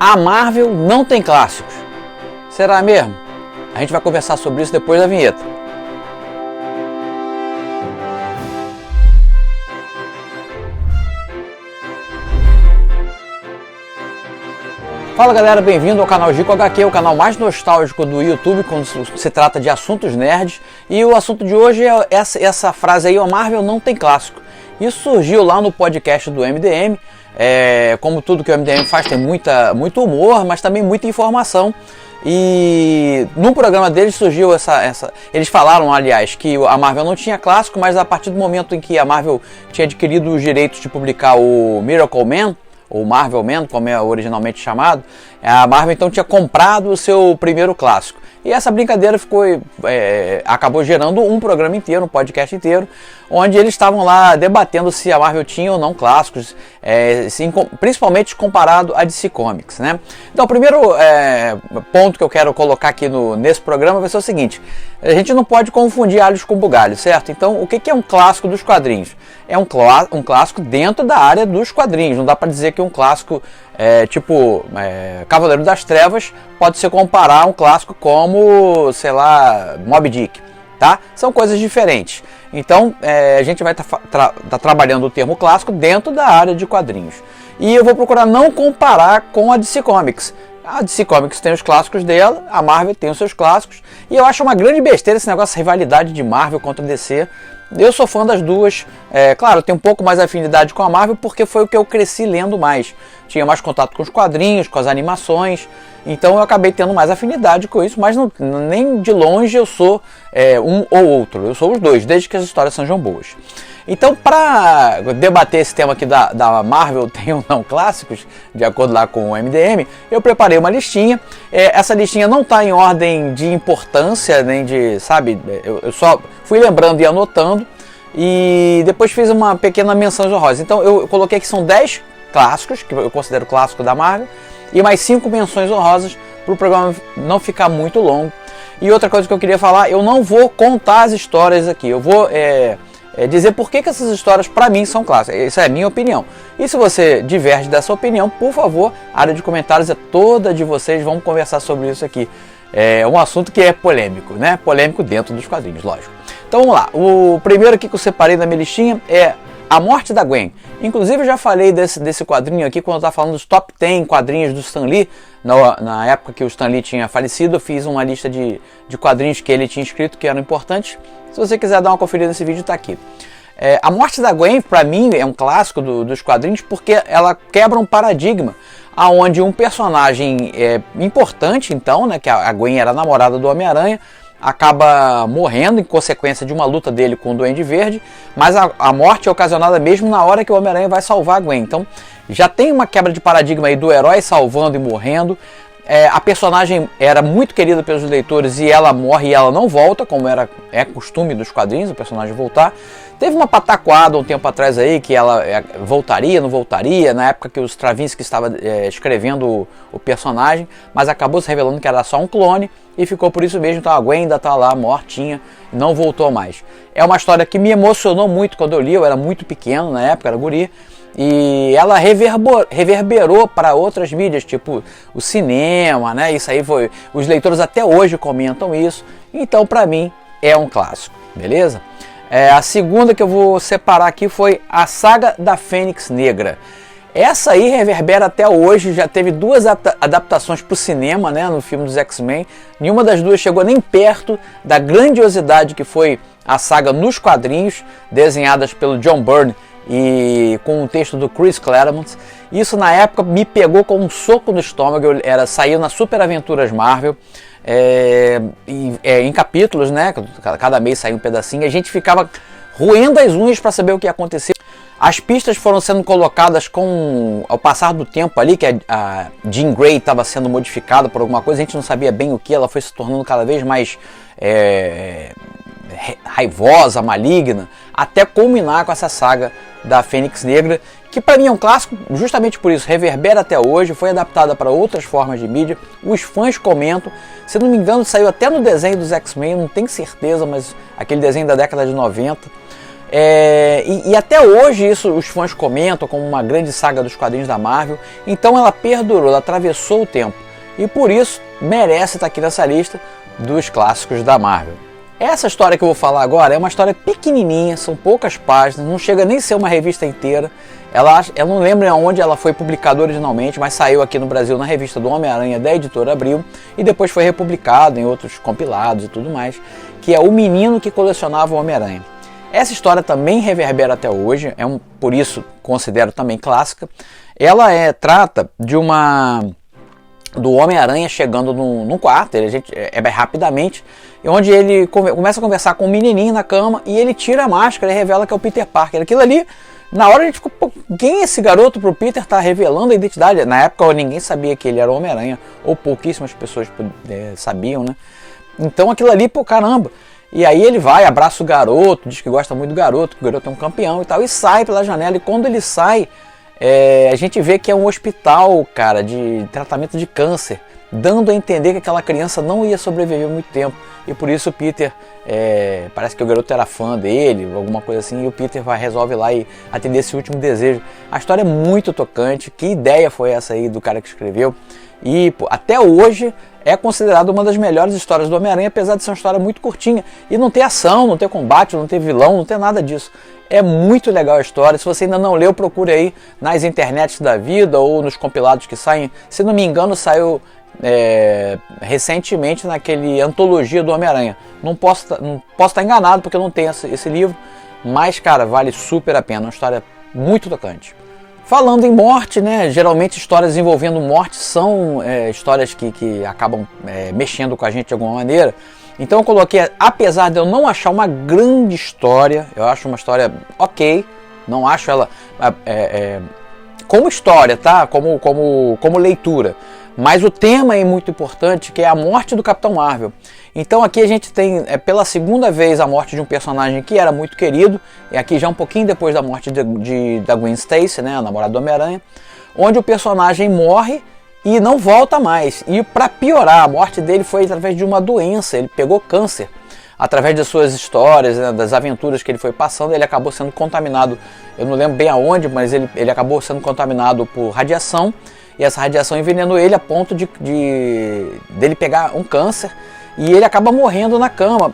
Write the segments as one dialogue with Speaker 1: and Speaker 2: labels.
Speaker 1: A Marvel não tem clássicos. Será mesmo? A gente vai conversar sobre isso depois da vinheta. Fala galera, bem-vindo ao canal Gico HQ, o canal mais nostálgico do YouTube quando se trata de assuntos nerds. E o assunto de hoje é essa frase aí: a Marvel não tem clássico. Isso surgiu lá no podcast do MDM. Como tudo que o MDM faz, tem muito humor, mas também muita informação. E no programa deles surgiu eles falaram, aliás, que a Marvel não tinha clássico, mas a partir do momento em que a Marvel tinha adquirido os direitos de publicar o Miracle Man, ou Marvel Man, como é originalmente chamado, a Marvel então tinha comprado o seu primeiro clássico. E essa brincadeira acabou gerando um programa inteiro, um podcast inteiro, onde eles estavam lá debatendo se a Marvel tinha ou não clássicos, principalmente comparado a DC Comics, né? Então o primeiro ponto que eu quero colocar aqui nesse programa vai ser o seguinte: a gente não pode confundir alhos com bugalhos, certo? Então o que é um clássico dos quadrinhos? É um clássico dentro da área dos quadrinhos. Não dá para dizer que um clássico Cavaleiro das Trevas pode se comparar a um clássico como, sei lá, Moby Dick, tá? São coisas diferentes. Então a gente vai tá trabalhando o termo clássico dentro da área de quadrinhos. E eu vou procurar não comparar com a DC Comics. A DC Comics tem os clássicos dela, a Marvel tem os seus clássicos. E eu acho uma grande besteira esse negócio, essa rivalidade de Marvel contra a DC. Eu sou fã das duas, claro, eu tenho um pouco mais afinidade com a Marvel porque foi o que eu cresci lendo mais. Tinha mais contato com os quadrinhos, com as animações, então eu acabei tendo mais afinidade com isso, mas nem de longe eu sou um ou outro, eu sou os dois, desde que as histórias sejam boas. Então, para debater esse tema aqui da Marvel tem ou não clássicos, de acordo lá com o MDM, eu preparei uma listinha. Essa listinha não está em ordem de importância, nem de, sabe, eu só fui lembrando e anotando, e depois fiz uma pequena menção honrosa. Então eu coloquei que são 10 clássicos, que eu considero clássico da Marvel, e mais 5 menções honrosas, para o programa não ficar muito longo. E outra coisa que eu queria falar, eu não vou contar as histórias aqui, eu vou dizer por que essas histórias para mim são clássicas. Isso é a minha opinião. E se você diverge dessa opinião, por favor, a área de comentários é toda de vocês, vamos conversar sobre isso aqui. É um assunto que é polêmico, né? Polêmico dentro dos quadrinhos, lógico. Então vamos lá, o primeiro aqui que eu separei na minha listinha é A Morte da Gwen. Inclusive eu já falei desse quadrinho aqui quando eu estava falando dos top 10 quadrinhos do Stan Lee. Na época que o Stan Lee tinha falecido, eu fiz uma lista de quadrinhos que ele tinha escrito que eram importantes. Se você quiser dar uma conferida nesse vídeo, está aqui. A Morte da Gwen, para mim, é um clássico dos quadrinhos porque ela quebra um paradigma onde um personagem importante, então, né, que a Gwen era a namorada do Homem-Aranha, acaba morrendo em consequência de uma luta dele com o Duende Verde, mas a morte é ocasionada mesmo na hora que o Homem-Aranha vai salvar a Gwen. Então já tem uma quebra de paradigma aí do herói salvando e morrendo. A personagem era muito querida pelos leitores e ela morre e ela não volta, como é costume dos quadrinhos, o personagem voltar. Teve uma pataquada um tempo atrás aí que ela voltaria, não voltaria, na época que o Straczynski estava escrevendo o personagem, mas acabou se revelando que era só um clone e ficou por isso mesmo. Então a Gwen ainda está lá mortinha, não voltou mais. É uma história que me emocionou muito quando eu li, eu era muito pequeno na época, era guri. E ela reverberou para outras mídias, tipo o cinema, né? Isso aí foi. Os leitores até hoje comentam isso. Então, para mim, é um clássico, beleza? A segunda que eu vou separar aqui foi a Saga da Fênix Negra. Essa aí reverbera até hoje, já teve 2 adaptações para o cinema, né, no filme dos X-Men. Nenhuma das duas chegou nem perto da grandiosidade que foi a saga nos quadrinhos, desenhadas pelo John Byrne e com o texto do Chris Claremont. Isso na época me pegou com um soco no estômago. Saiu na Super Aventuras Marvel, em capítulos, né? Cada mês saiu um pedacinho. A gente ficava roendo as unhas para saber o que ia acontecer. As pistas foram sendo colocadas ao passar do tempo ali, que a Jean Grey estava sendo modificada por alguma coisa, a gente não sabia bem o que, ela foi se tornando cada vez mais raivosa, maligna, até culminar com essa saga da Fênix Negra, que para mim é um clássico justamente por isso, reverbera até hoje, foi adaptada para outras formas de mídia, os fãs comentam, se não me engano saiu até no desenho dos X-Men, não tenho certeza, mas aquele desenho da década de 90, E até hoje isso os fãs comentam como uma grande saga dos quadrinhos da Marvel. Então ela perdurou, ela atravessou o tempo. E por isso merece estar aqui nessa lista dos clássicos da Marvel. Essa história que eu vou falar agora é uma história pequenininha, são poucas páginas, não chega nem a ser uma revista inteira. Eu não lembro onde ela foi publicada originalmente, mas saiu aqui no Brasil na revista do Homem-Aranha da Editora Abril e depois foi republicado em outros compilados e tudo mais, que é O Menino que Colecionava o Homem-Aranha. Essa história também reverbera até hoje, por isso considero também clássica. Ela trata do Homem-Aranha chegando num quarto, rapidamente, onde ele começa a conversar com um menininho na cama e ele tira a máscara e revela que é o Peter Parker. Aquilo ali, na hora a gente ficou, pô, quem é esse garoto pro Peter tá revelando a identidade? Na época ninguém sabia que ele era o Homem-Aranha, ou pouquíssimas pessoas sabiam, né? Então aquilo ali, pô, caramba. E aí ele vai, abraça o garoto, diz que gosta muito do garoto, que o garoto é um campeão e tal, e sai pela janela. E quando ele sai, a gente vê que é um hospital, cara, de tratamento de câncer, dando a entender que aquela criança não ia sobreviver muito tempo. E por isso o Peter, parece que o garoto era fã dele, alguma coisa assim, e o Peter resolve ir lá e atender esse último desejo. A história é muito tocante. Que ideia foi essa aí do cara que escreveu? E pô, até hoje é considerada uma das melhores histórias do Homem-Aranha, apesar de ser uma história muito curtinha e não ter ação, não ter combate, não ter vilão, não ter nada disso. É muito legal a história. Se você ainda não leu, procure aí nas internets da vida ou nos compilados que saem. Se não me engano, saiu recentemente naquele Antologia do Homem-Aranha. Não posso estar enganado porque eu não tenho esse livro, mas cara, vale super a pena. Uma história muito tocante. Falando em morte, né? Geralmente histórias envolvendo morte são histórias que acabam mexendo com a gente de alguma maneira. Então eu coloquei, apesar de eu não achar uma grande história, eu acho uma história ok, não acho ela como história, tá? Como leitura. Mas o tema é muito importante, que é a morte do Capitão Marvel. Então aqui a gente tem pela segunda vez a morte de um personagem que era muito querido, e aqui já um pouquinho depois da morte da Gwen Stacy, né, a namorada do Homem-Aranha, onde o personagem morre e não volta mais. E para piorar, a morte dele foi através de uma doença, ele pegou câncer. Através das suas histórias, né, das aventuras que ele foi passando, ele acabou sendo contaminado, eu não lembro bem aonde, mas ele acabou sendo contaminado por radiação, e essa radiação envenenou ele a ponto dele pegar um câncer, e ele acaba morrendo na cama.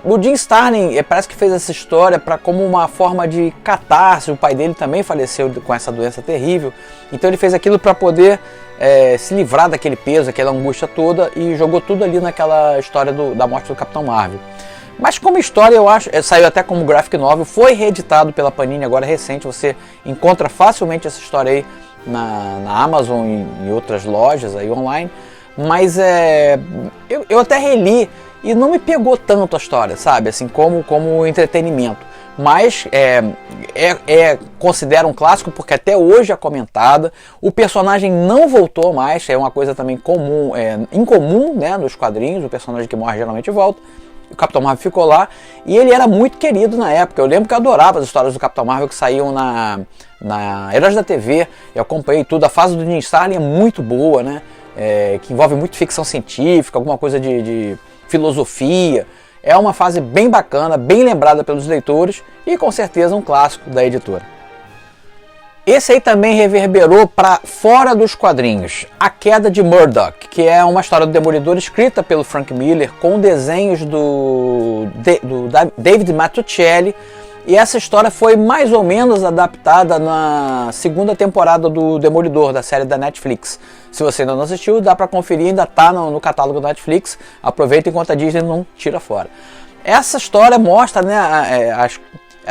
Speaker 1: O Jim Starlin parece que fez essa história como uma forma de catarse. O pai dele também faleceu com essa doença terrível, então ele fez aquilo para poder se livrar daquele peso, daquela angústia toda, e jogou tudo ali naquela história da morte do Capitão Marvel. Mas como história, eu acho, saiu até como graphic novel, foi reeditado pela Panini agora recente, você encontra facilmente essa história aí na Amazon e em outras lojas aí online. Mas eu até reli e não me pegou tanto a história, sabe, assim, como entretenimento. Mas considero um clássico porque até hoje é comentada. O personagem não voltou mais, é uma coisa também incomum, né, nos quadrinhos. O personagem que morre geralmente volta. O Capitão Marvel ficou lá e ele era muito querido na época. Eu lembro que eu adorava as histórias do Capitão Marvel que saíam na Heróis da TV. Eu acompanhei tudo. A fase do Jim Starlin é muito boa, né? Que envolve muito ficção científica, alguma coisa de filosofia. É uma fase bem bacana, bem lembrada pelos leitores e com certeza um clássico da editora. Esse aí também reverberou para fora dos quadrinhos, A Queda de Murdoch, que é uma história do Demolidor escrita pelo Frank Miller com desenhos do David Mazzucchelli. E essa história foi mais ou menos adaptada na segunda temporada do Demolidor, da série da Netflix. Se você ainda não assistiu, dá para conferir, ainda está no catálogo da Netflix. Aproveita enquanto a Disney não tira fora. Essa história mostra, né,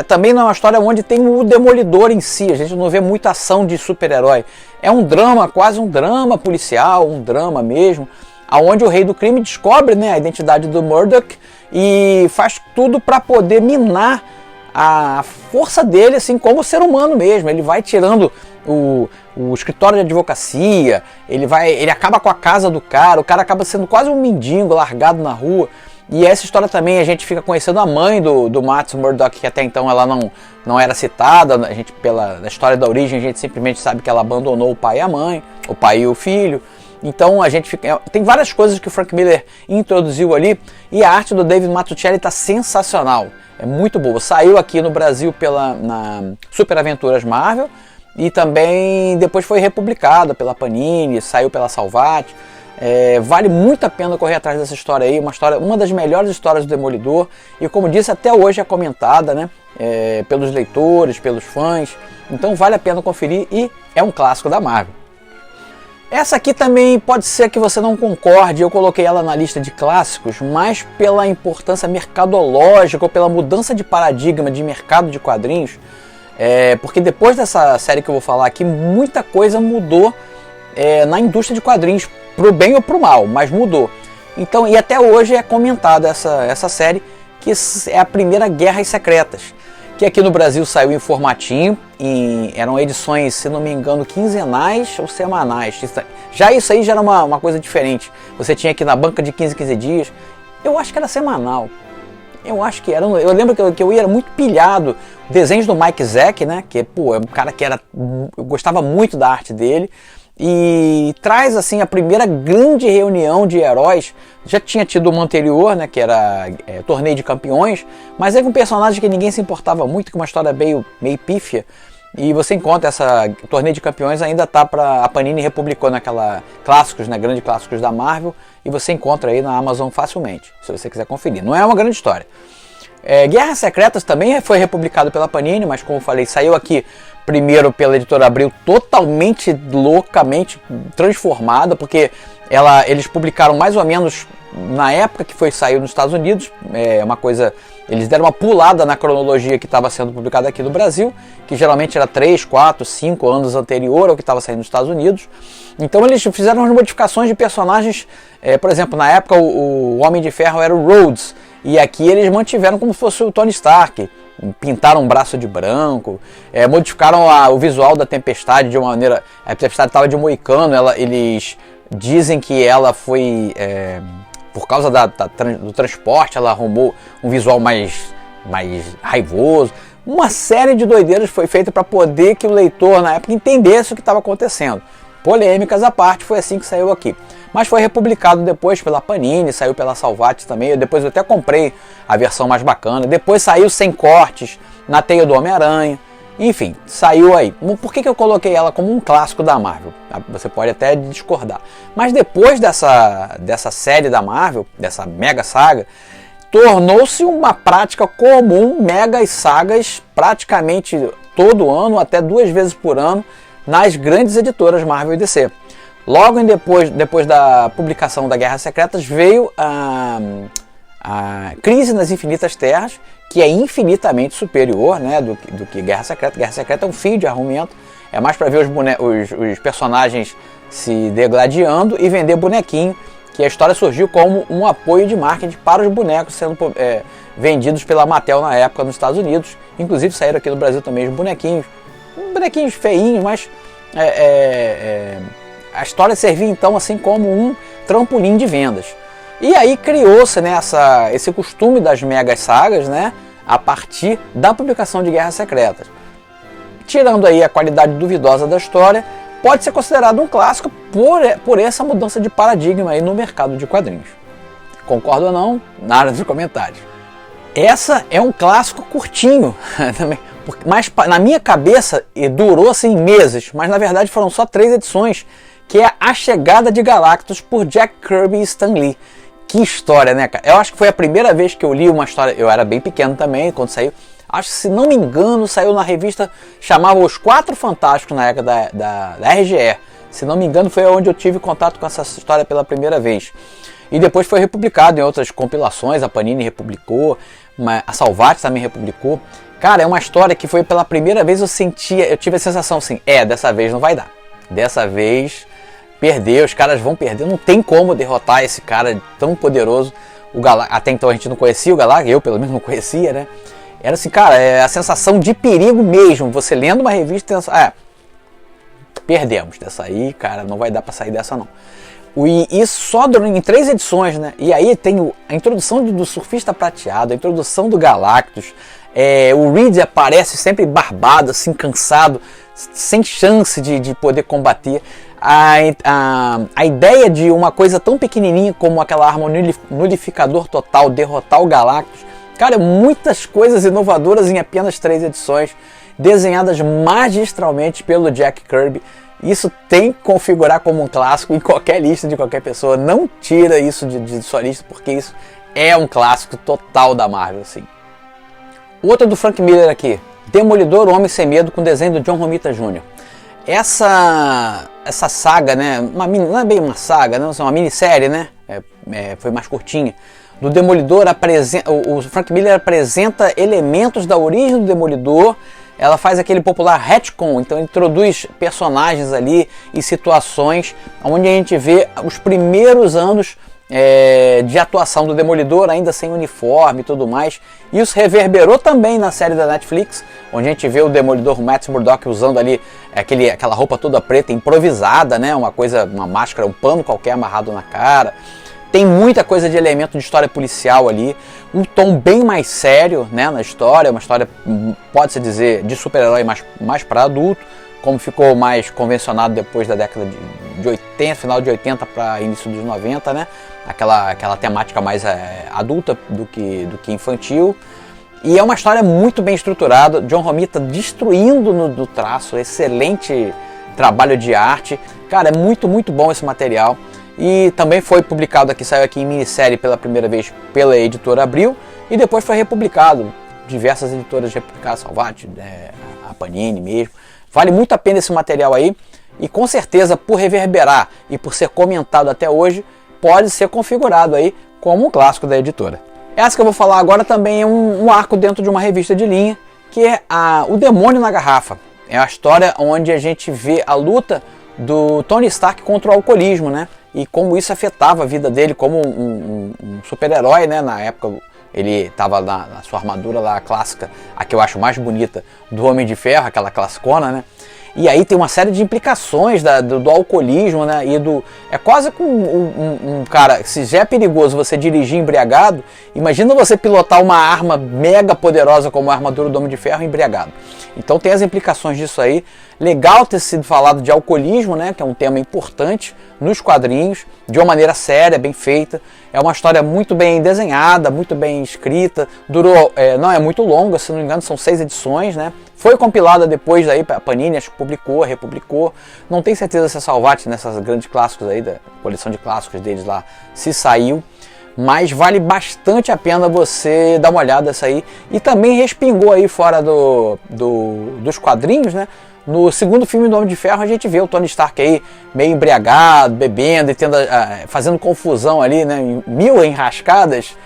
Speaker 1: também não é uma história onde tem o Demolidor em si, a gente não vê muita ação de super-herói. É um drama, quase um drama policial, um drama mesmo, onde o rei do crime descobre, né, a identidade do Murdoch e faz tudo para poder minar a força dele, assim como ser humano mesmo. Ele vai tirando o escritório de advocacia, ele acaba com a casa do cara, o cara acaba sendo quase um mendigo largado na rua. E essa história também a gente fica conhecendo a mãe do Matt Murdock, que até então ela não era citada. A gente, na história da origem, a gente simplesmente sabe que ela abandonou o pai e a mãe, o pai e o filho. Então a gente tem várias coisas que o Frank Miller introduziu ali, e a arte do David Mazzucchelli está sensacional, é muito boa. Saiu aqui no Brasil na Super Aventuras Marvel, e também depois foi republicada pela Panini, saiu pela Salvat. Vale muito a pena correr atrás dessa história aí, uma das melhores histórias do Demolidor, e como disse, até hoje é comentada, né, pelos leitores, pelos fãs. Então vale a pena conferir, e é um clássico da Marvel. Essa aqui também pode ser que você não concorde, eu coloquei ela na lista de clássicos, mas pela importância mercadológica ou pela mudança de paradigma de mercado de quadrinhos, porque depois dessa série que eu vou falar aqui, muita coisa mudou na indústria de quadrinhos, pro bem ou pro mal, mas mudou. Então, e até hoje é comentada essa série, que é a primeira Guerras Secretas, que aqui no Brasil saiu em formatinho, eram edições, se não me engano, quinzenais ou semanais. Já isso aí já era uma coisa diferente. Você tinha aqui na banca de 15 em 15 dias. Eu acho que era semanal. Eu acho que era. Eu lembro que eu era muito pilhado. Desenhos do Mike Zeck, né? Que é um cara que eu gostava muito da arte dele. E traz assim a primeira grande reunião de heróis. Já tinha tido uma anterior, né, que era Torneio de Campeões, mas é com um personagem que ninguém se importava muito, com uma história meio pífia. E você encontra essa Torneio de Campeões, ainda tá para a Panini republicou naquela clássicos, né, grandes clássicos da Marvel, e você encontra aí na Amazon facilmente, se você quiser conferir. Não é uma grande história. Guerras Secretas também foi republicado pela Panini, mas como eu falei, saiu aqui primeiro pela editora Abril, totalmente loucamente transformada, porque eles publicaram mais ou menos na época que saiu nos Estados Unidos, eles deram uma pulada na cronologia que estava sendo publicada aqui no Brasil, que geralmente era 3, 4, 5 anos anterior ao que estava saindo nos Estados Unidos. Então eles fizeram umas modificações de personagens, por exemplo, na época o Homem de Ferro era o Rhodes, e aqui eles mantiveram como se fosse o Tony Stark. Pintaram um braço de branco, modificaram o visual da Tempestade de uma maneira... A Tempestade estava de moicano, eles dizem que ela foi... por causa do transporte, ela arrumou um visual mais raivoso. Uma série de doideiras foi feita para poder que o leitor, na época, entendesse o que estava acontecendo. Polêmicas à parte, foi assim que saiu aqui. Mas foi republicado depois pela Panini, saiu pela Salvat também. Depois eu até comprei a versão mais bacana. Depois saiu sem cortes, na Teia do Homem-Aranha. Enfim, saiu aí. Por que eu coloquei ela como um clássico da Marvel? Você pode até discordar. Mas depois dessa série da Marvel, dessa mega saga, tornou-se uma prática comum, megas sagas, praticamente todo ano, até 2 vezes por ano, nas grandes editoras Marvel e DC. Logo depois da publicação da Guerras Secretas veio a Crise nas Infinitas Terras, que é infinitamente superior, né, do que Guerra Secreta. Guerra Secreta é um fio de arrumento, é mais para ver os personagens se degladiando e vender bonequinho, que a história surgiu como um apoio de marketing para os bonecos sendo vendidos pela Mattel na época nos Estados Unidos. Inclusive saíram aqui no Brasil também os bonequinhos feinhos, mas a história servia então assim como um trampolim de vendas. E aí criou-se, né, esse costume das megas sagas, né, a partir da publicação de Guerras Secretas. Tirando aí a qualidade duvidosa da história, pode ser considerado um clássico por essa mudança de paradigma aí no mercado de quadrinhos. Concordo ou não? Na área dos comentários. Essa é um clássico curtinho, mas na minha cabeça durou assim meses, mas na verdade foram só 3 edições, que é A Chegada de Galactus por Jack Kirby e Stan Lee. Que história, né, cara? Eu acho que foi a primeira vez que eu li uma história, eu era bem pequeno também quando saiu, acho que se não me engano saiu na revista, chamava Os Quatro Fantásticos na época da RGE, se não me engano foi onde eu tive contato com essa história pela primeira vez. E depois foi republicado em outras compilações, a Panini republicou, a Salvat também republicou. Cara, é uma história que foi pela primeira vez eu tive a sensação assim, dessa vez não vai dar. Dessa vez perder, os caras vão perder, não tem como derrotar esse cara tão poderoso. Até então a gente não conhecia o Galactus, eu pelo menos não conhecia, né? Era assim, cara, a sensação de perigo mesmo, você lendo uma revista, perdemos dessa aí, cara, não vai dar para sair dessa não. E isso só em 3 edições, né? E aí tem a introdução do Surfista Prateado, a introdução do Galactus, o Reed aparece sempre barbado, assim, cansado, sem chance de poder combater. A ideia de uma coisa tão pequenininha como aquela arma nulificador total derrotar o Galactus, cara, muitas coisas inovadoras em apenas 3 edições, desenhadas magistralmente pelo Jack Kirby. Isso tem que configurar como um clássico em qualquer lista de qualquer pessoa. Não tira isso de sua lista, porque isso é um clássico total da Marvel, assim. Outra do Frank Miller aqui, Demolidor, o Homem Sem Medo, com desenho do John Romita Jr. Essa saga, né, não é bem uma saga, não, é uma minissérie, né, foi mais curtinha. Do Demolidor, o Frank Miller apresenta elementos da origem do Demolidor. Ela faz aquele popular retcon, então introduz personagens ali e situações onde a gente vê os primeiros anos de atuação do Demolidor, ainda sem uniforme e tudo mais. Isso reverberou também na série da Netflix, onde a gente vê o Demolidor, o Matt Murdock, usando ali aquela roupa toda preta, improvisada, né? Uma máscara, um pano qualquer amarrado na cara. Tem muita coisa de elemento de história policial ali, um tom bem mais sério, né, na história, uma história, pode-se dizer, de super-herói mais para adulto, como ficou mais convencionado depois da década de 80, final de 80 para início dos 90, né, aquela temática mais adulta do que infantil. E é uma história muito bem estruturada, John Romita destruindo no traço, excelente trabalho de arte, cara, é muito bom esse material. E também foi publicado aqui, saiu aqui em minissérie pela primeira vez pela editora Abril, e depois foi republicado, diversas editoras republicaram, Salvat, a Panini mesmo. Vale muito a pena esse material aí, e com certeza por reverberar e por ser comentado até hoje, pode ser configurado aí como um clássico da editora. Essa que eu vou falar agora também é um arco dentro de uma revista de linha, que é O Demônio na Garrafa. É a história onde a gente vê a luta do Tony Stark contra o alcoolismo, né? E como isso afetava a vida dele como um super-herói, né? Na época ele estava na sua armadura lá clássica, a que eu acho mais bonita, do Homem de Ferro, aquela classicona, né? E aí tem uma série de implicações do alcoolismo, né? E é quase como cara, se já é perigoso você dirigir embriagado, imagina você pilotar uma arma mega poderosa como a armadura do Homem de Ferro embriagado. Então tem as implicações disso aí. Legal ter sido falado de alcoolismo, né? Que é um tema importante nos quadrinhos, de uma maneira séria, bem feita. É uma história muito bem desenhada, muito bem escrita. Durou, não é muito longa, se não me engano, são 6 edições, né? Foi compilada depois aí, a Panini acho que publicou, republicou. Não tenho certeza se a Salvat, nessas grandes clássicos aí, da coleção de clássicos deles lá, se saiu. Mas vale bastante a pena você dar uma olhada nessa aí. E também respingou aí fora dos quadrinhos, né? No segundo filme do Homem de Ferro a gente vê o Tony Stark aí meio embriagado, bebendo e fazendo confusão ali, né? 1000 enrascadas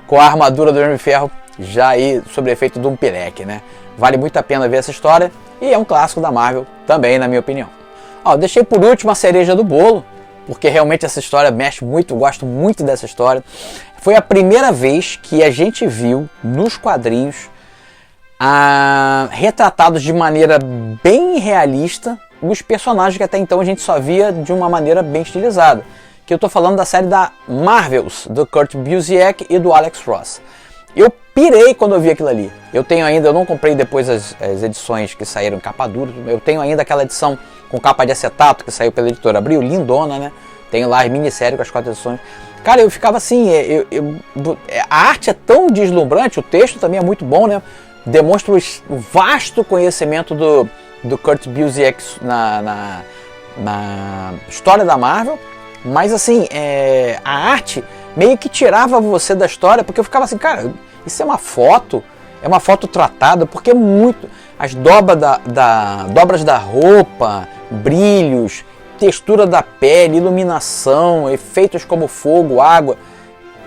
Speaker 1: com a armadura do Homem de Ferro já aí sob efeito de um pireque, né? Vale muito a pena ver essa história e é um clássico da Marvel também, na minha opinião. Ó, deixei por último a cereja do bolo, porque realmente essa história mexe muito, eu gosto muito dessa história. Foi a primeira vez que a gente viu nos quadrinhos retratados de maneira bem realista os personagens que até então a gente só via de uma maneira bem estilizada. Que eu estou falando da série da Marvels, do Kurt Busiek e do Alex Ross. Eu pirei quando eu vi aquilo ali. Eu não comprei depois as edições que saíram em capa dura, eu tenho ainda aquela edição com capa de acetato que saiu pela editora Abril, lindona, né? Tenho lá as minisséries com as 4 edições. Cara, eu ficava assim, a arte é tão deslumbrante, o texto também é muito bom, né? Demonstra o vasto conhecimento do Kurt Busiek na história da Marvel, mas assim, a arte meio que tirava você da história, porque eu ficava assim, cara, isso é uma foto tratada, porque as dobras da roupa, brilhos, textura da pele, iluminação, efeitos como fogo, água,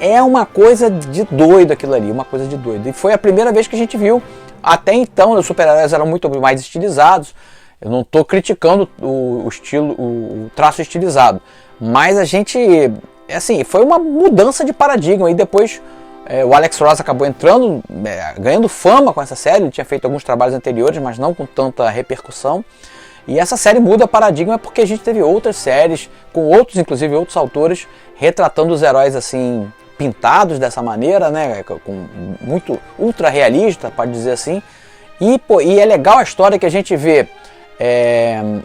Speaker 1: é uma coisa de doido aquilo ali, uma coisa de doido. E foi a primeira vez que a gente viu. Até então os super-heróis eram muito mais estilizados. Eu não estou criticando o estilo, o traço estilizado, mas a gente, assim, foi uma mudança de paradigma. E depois o Alex Ross acabou entrando, ganhando fama com essa série. Ele tinha feito alguns trabalhos anteriores, mas não com tanta repercussão. E essa série muda paradigma porque a gente teve outras séries, com outros, inclusive outros autores, retratando os heróis assim, pintados dessa maneira, né, com muito ultra realista, pode dizer assim. E é legal a história que a gente vê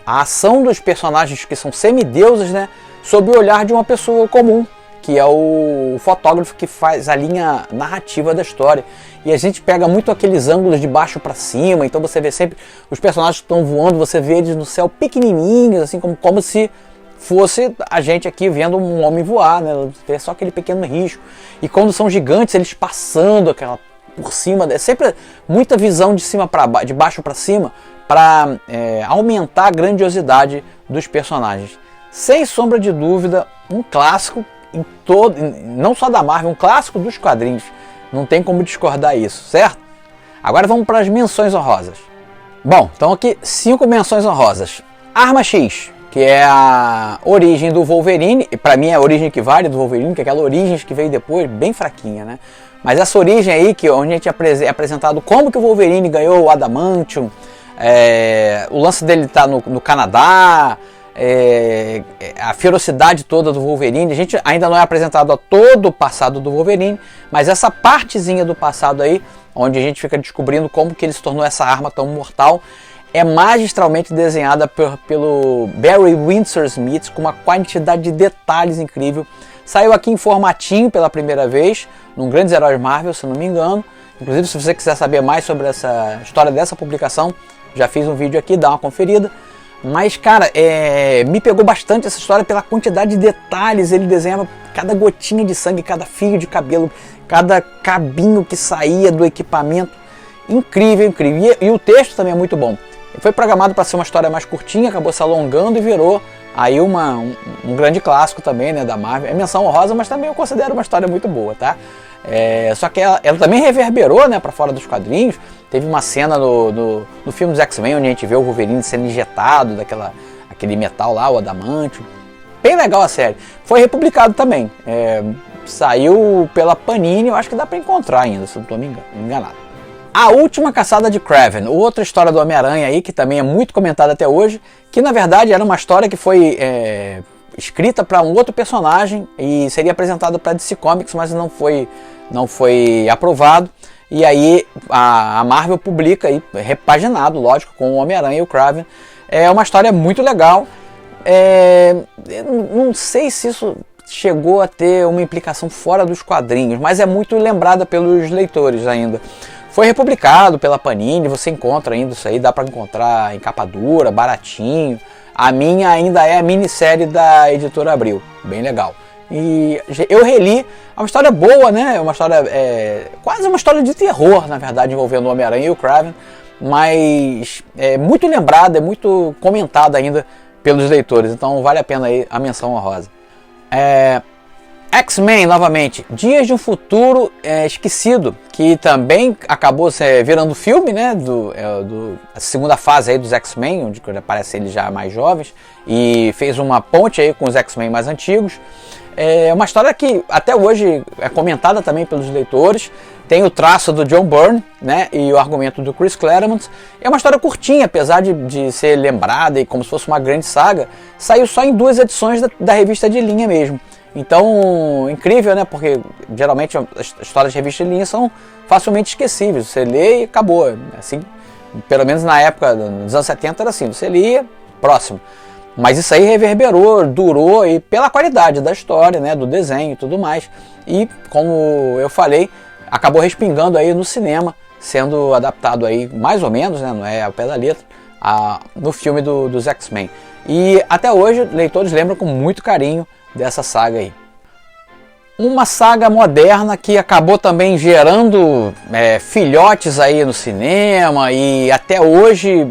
Speaker 1: a ação dos personagens que são semideuses, né, sob o olhar de uma pessoa comum, que é o fotógrafo que faz a linha narrativa da história. E a gente pega muito aqueles ângulos de baixo para cima, então você vê sempre os personagens que estão voando, você vê eles no céu pequenininhos, assim como se fosse a gente aqui vendo um homem voar, né? Vê só aquele pequeno risco. E quando são gigantes, eles passando aquela por cima, é sempre muita visão de baixo para cima, para aumentar a grandiosidade dos personagens. Sem sombra de dúvida, um clássico não só da Marvel, um clássico dos quadrinhos. Não tem como discordar isso, certo? Agora vamos para as menções honrosas. Bom, então aqui 5 menções honrosas. Arma X, que é a origem do Wolverine, e para mim é a origem que vale do Wolverine, que é aquela origem que veio depois, bem fraquinha, né? Mas essa origem aí, onde a gente é apresentado como que o Wolverine ganhou o Adamantium, o lance dele tá no Canadá, a ferocidade toda do Wolverine. A gente ainda não é apresentado a todo o passado do Wolverine, mas essa partezinha do passado aí, onde a gente fica descobrindo como que ele se tornou essa arma tão mortal, é magistralmente desenhada pelo Barry Windsor Smith, com uma quantidade de detalhes incrível. Saiu aqui em formatinho pela primeira vez, num Grandes Heróis Marvel, se não me engano. Inclusive, se você quiser saber mais sobre essa história dessa publicação, já fiz um vídeo aqui, dá uma conferida. Mas, cara, me pegou bastante essa história pela quantidade de detalhes. Ele desenhava cada gotinha de sangue, cada fio de cabelo, cada cabinho que saía do equipamento. Incrível, incrível. E o texto também é muito bom. Ele foi programado para ser uma história mais curtinha, acabou se alongando e virou aí um grande clássico também, né, da Marvel. É menção honrosa, mas também eu considero uma história muito boa, tá? Só que ela também reverberou, né, para fora dos quadrinhos. Teve uma cena no filme dos X-Men, onde a gente vê o Wolverine sendo injetado aquele metal lá, o Adamantium. Bem legal a série. Foi republicado também. Saiu pela Panini, eu acho que dá para encontrar ainda, se não estou me enganado. A Última Caçada de Kraven, outra história do Homem-Aranha aí, que também é muito comentada até hoje, que na verdade era uma história que foi escrita para um outro personagem e seria apresentada para DC Comics, mas não foi aprovado. E aí a Marvel publica aí, repaginado, lógico, com o Homem-Aranha e o Kraven. É uma história muito legal. Não sei se isso chegou a ter uma implicação fora dos quadrinhos, mas é muito lembrada pelos leitores ainda. Foi republicado pela Panini, você encontra ainda isso aí, dá para encontrar em capa dura, baratinho. A minha ainda é a minissérie da Editora Abril, bem legal. E eu reli, é uma história boa, né? É uma história, quase uma história de terror, na verdade, envolvendo o Homem-Aranha e o Kraven, mas é muito lembrada, é muito comentada ainda pelos leitores, então vale a pena aí a menção honrosa. X-Men, novamente, Dias de um Futuro Esquecido, que também acabou virando filme, né, a segunda fase aí dos X-Men, onde aparece eles já mais jovens, e fez uma ponte aí com os X-Men mais antigos. É uma história que até hoje é comentada também pelos leitores, tem o traço do John Byrne, né, e o argumento do Chris Claremont. É uma história curtinha, apesar de ser lembrada e como se fosse uma grande saga, saiu só em 2 edições da revista de linha mesmo. Então, incrível, né? Porque geralmente as histórias de revista de linha são facilmente esquecíveis. Você lê e acabou. Assim, pelo menos na época dos anos 70 era assim, você lia, próximo. Mas isso aí reverberou, durou e pela qualidade da história, né? Do desenho e tudo mais. E, como eu falei, acabou respingando aí no cinema, sendo adaptado aí mais ou menos, né? Não é ao pé da letra, no filme dos X-Men. E até hoje, leitores lembram com muito carinho dessa saga aí. Uma saga moderna que acabou também gerando filhotes aí no cinema e até hoje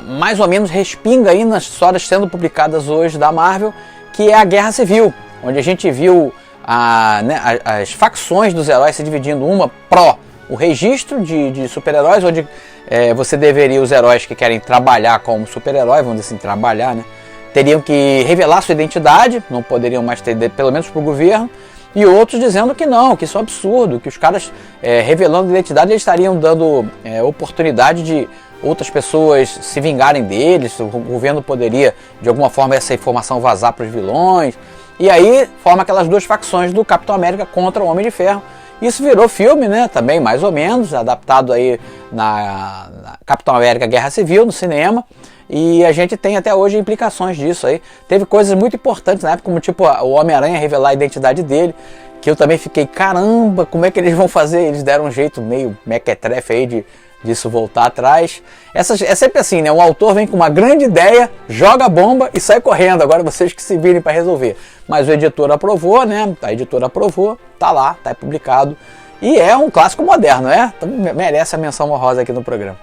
Speaker 1: mais ou menos respinga aí nas histórias sendo publicadas hoje da Marvel, que é a Guerra Civil, onde a gente viu as facções dos heróis se dividindo, uma o registro de super-heróis, onde você deveria, os heróis que querem trabalhar como super-herói, vamos dizer assim, trabalhar, né? Teriam que revelar sua identidade, não poderiam mais ter, pelo menos para o governo. e outros dizendo que não, que isso é um absurdo, que os caras revelando identidade eles estariam dando oportunidade de outras pessoas se vingarem deles, o governo poderia de alguma forma essa informação vazar para os vilões, e aí forma aquelas duas facções do Capitão América contra o Homem de Ferro. Isso virou filme, né, também mais ou menos, adaptado aí na Capitão América Guerra Civil, no cinema, e a gente tem até hoje implicações disso aí. Teve coisas muito importantes na época, como tipo o Homem-Aranha revelar a identidade dele, que eu também fiquei, caramba, como é que eles vão fazer? Eles deram um jeito meio mequetrefe aí disso voltar atrás. É sempre assim, né? Um autor vem com uma grande ideia, joga a bomba e sai correndo. Agora vocês que se virem para resolver. Mas o editor aprovou, né? A editora aprovou, tá lá, tá publicado. E é um clássico moderno, né? Então merece a menção honrosa aqui no programa.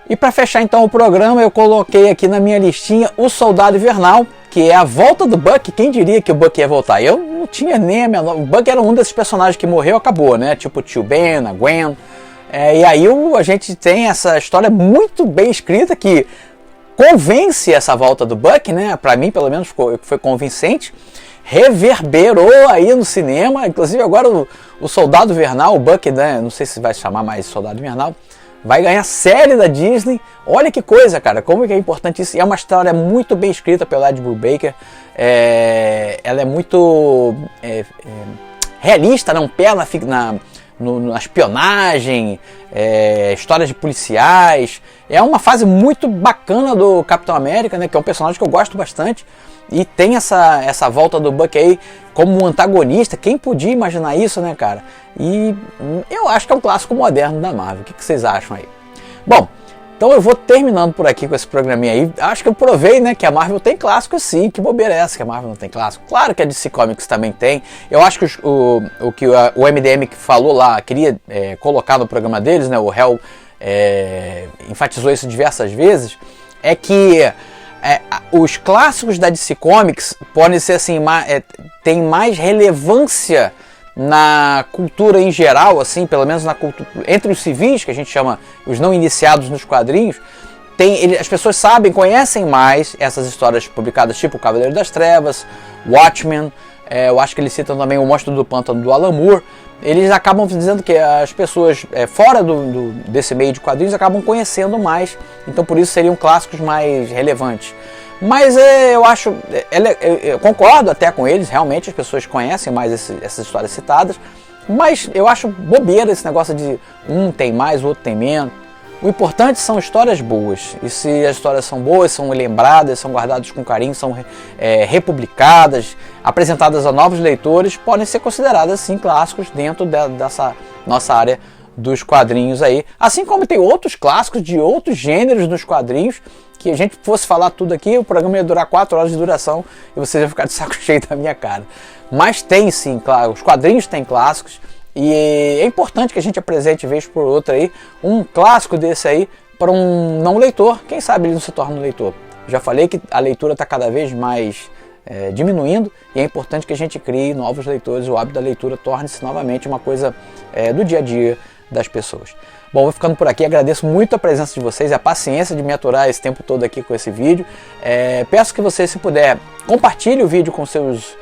Speaker 1: E para fechar então o programa, eu coloquei aqui na minha listinha O Soldado Invernal, que é a volta do Buck. Quem diria que o Buck ia voltar? Eu não tinha nem a menor... O Buck era um desses personagens que morreu, acabou, né? Tipo o tio Ben, a Gwen. E aí a gente tem essa história muito bem escrita que convence essa volta do Buck, né? Para mim, pelo menos, foi convincente. Reverberou aí no cinema. Inclusive agora o Soldado Invernal, o Buck, né? Não sei se vai se chamar mais Soldado Invernal, vai ganhar série da Disney. Olha que coisa, cara, como que é importante isso. E é uma história muito bem escrita pelo Ed Brubaker. Ela é muito realista, não pé na espionagem, histórias de policiais. É uma fase muito bacana do Capitão América, né, que é um personagem que eu gosto bastante. E tem essa volta do Buck aí como um antagonista. Quem podia imaginar isso, né, cara? E eu acho que é um clássico moderno da Marvel. O que vocês acham aí? Bom, então eu vou terminando por aqui com esse programinha aí. Acho que eu provei, né, que a Marvel tem clássico sim. Que bobeira é essa que a Marvel não tem clássico? Claro que a DC Comics também tem. Eu acho que o que o MDM que falou lá, queria colocar no programa deles, né, o Hell enfatizou isso diversas vezes, é que os clássicos da DC Comics podem ser assim, tem mais relevância na cultura em geral, assim, pelo menos na cultura entre os civis, que a gente chama os não iniciados nos quadrinhos. As pessoas sabem, conhecem mais essas histórias publicadas, tipo o Cavaleiro das Trevas, Watchmen. Eu acho que eles citam também o Monstro do Pântano do Alan Moore. Eles acabam dizendo que as pessoas fora desse meio de quadrinhos acabam conhecendo mais, então por isso seriam clássicos mais relevantes. Mas eu acho, eu concordo até com eles, realmente as pessoas conhecem mais essas histórias citadas, mas eu acho bobeira esse negócio de um tem mais, o outro tem menos. O importante são histórias boas, e se as histórias são boas, são lembradas, são guardadas com carinho, são republicadas, apresentadas a novos leitores, podem ser consideradas sim clássicos dentro dessa nossa área dos quadrinhos aí. Assim como tem outros clássicos de outros gêneros dos quadrinhos, que a gente fosse falar tudo aqui, o programa ia durar 4 horas de duração e vocês iam ficar de saco cheio da minha cara. Mas tem sim, claro, os quadrinhos têm clássicos. E é importante que a gente apresente vez por outra aí um clássico desse aí para um não leitor. Quem sabe ele não se torna um leitor. Já falei que a leitura está cada vez mais diminuindo e é importante que a gente crie novos leitores. O hábito da leitura torne-se novamente uma coisa do dia a dia das pessoas. Bom, vou ficando por aqui. Agradeço muito a presença de vocês, a paciência de me aturar esse tempo todo aqui com esse vídeo. Peço que você, se puder, compartilhe o vídeo com seus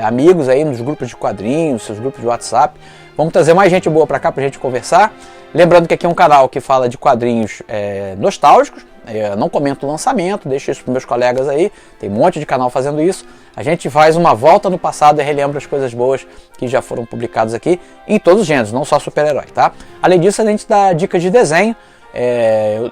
Speaker 1: amigos aí nos grupos de quadrinhos, seus grupos de WhatsApp. Vamos trazer mais gente boa para cá para a gente conversar. Lembrando que aqui é um canal que fala de quadrinhos nostálgicos. Eu não comento o lançamento, deixo isso para meus colegas aí. Tem um monte de canal fazendo isso. A gente faz uma volta no passado e relembra as coisas boas que já foram publicadas aqui em todos os gêneros, não só super-herói, tá? Além disso, a gente dá dicas de desenho.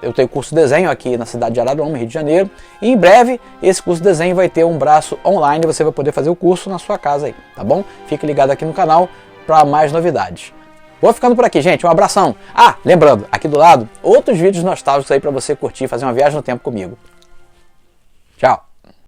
Speaker 1: Eu tenho curso de desenho aqui na cidade de Araruama, Rio de Janeiro. E em breve, esse curso de desenho vai ter um braço online. Você vai poder fazer o curso na sua casa aí, tá bom? Fique ligado aqui no canal para mais novidades. Vou ficando por aqui, gente. Um abração. Lembrando, aqui do lado, outros vídeos nostálgicos aí para você curtir, fazer uma viagem no tempo comigo. Tchau.